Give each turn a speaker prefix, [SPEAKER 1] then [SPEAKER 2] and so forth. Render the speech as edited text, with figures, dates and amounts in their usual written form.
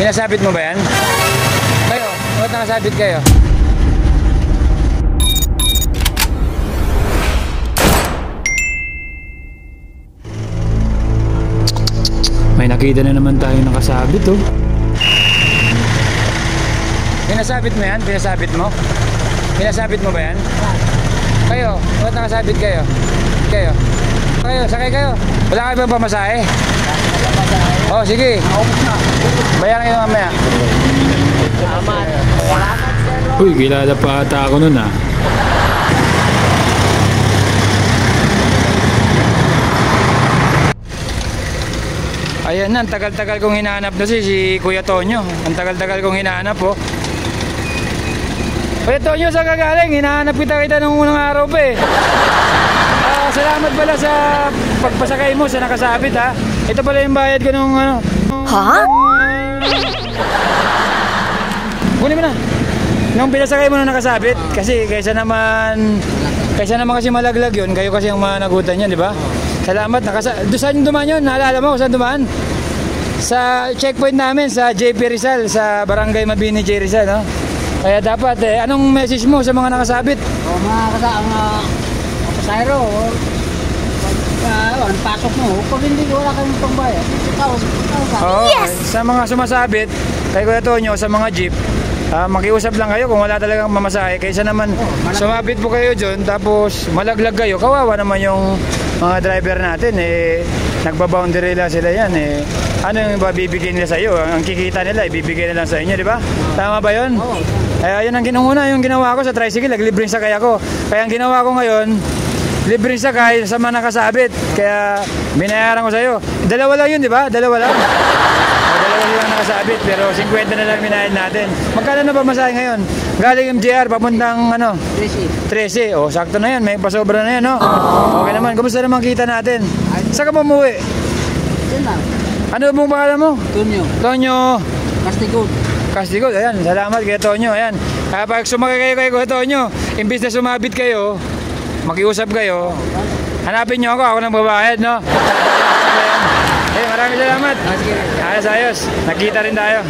[SPEAKER 1] Sinasabit mo ba yan? Kayo, ba't nakasabit kayo? May nakita na naman tayo nakasabit oh. Pinasabit mo yan? Pinasabit mo? Pinasabit mo ba yan? Kayo, ba't nakasabit kayo? Kayo, sakay kayo. Wala kayo bang pamasahe? Oh, sige. Bayaran kayo mamaya. Uy, kilala pa ata ako nun ah. Ayan na, ang tagal-tagal kong hinahanap na si Kuya Tonyo. Ang tagal-tagal kong hinahanap oh. Kuya Tonyo, saan ka galing? Hinahanap kita nung unang araw pa eh. Salamat pala sa pagpasakay mo sa nakasabit ha. Ito pala yung bayad ko nung ano. Ha? Kunin mo na. Nung pinasakay mo nung nakasabit. Kasi kaysa naman kasi malaglag yun. Kayo kasi ang managutan yun, di ba? Salamat. Doon saan dumaan yun? Naalala mo kung saan dumaan? Sa checkpoint namin sa JP Rizal. Sa Barangay Mabini J. Rizal. No? Kaya dapat anong message mo sa mga nakasabit?
[SPEAKER 2] Mga pasayro, ang pasok mo, pag hindi wala kayong pangbayad,
[SPEAKER 1] yes! Sa mga sumasabit, kay Kuya Tonyo, sa mga jeep, makiusap lang kayo kung wala talagang mamasahe. Kaysa naman sumabit po kayo dyan, tapos malaglag kayo, kawawa naman yung mga driver natin. Nagbaboundary lang sila yan. Ano yung bibigyan nila sa iyo? Ang kikita nila, ibibigay nila sa inyo, di ba? Tama ba yun? Ayun ang yung ginawa ko sa tricycle, naglibreng sakay ako. Kaya ang ginawa ko ngayon, libreng sakay sa mga nakasabit. Kaya binayaran ko sa iyo. Dalawa lang yun, di ba? Dalawa lang. Dalawa lang nakasabit, pero 50 na lang binayad natin. Magkano na ba masahe ngayon? Galing MJR, papuntang 13. O, sakto na yan. May pasobra na yan, no? Okay naman. Kumusta naman kita natin? Saan ka umuwi? Ano pong pangalan mo? Tonyo. Kastigod, ayan. Salamat kay Tonyo, ayan. Kapag sumakay kayo kay Tonyo, imbis na sumabit kayo, makiusap kayo, hanapin nyo ako nang babayad, no? Maraming salamat. Ayos. Nakita rin tayo.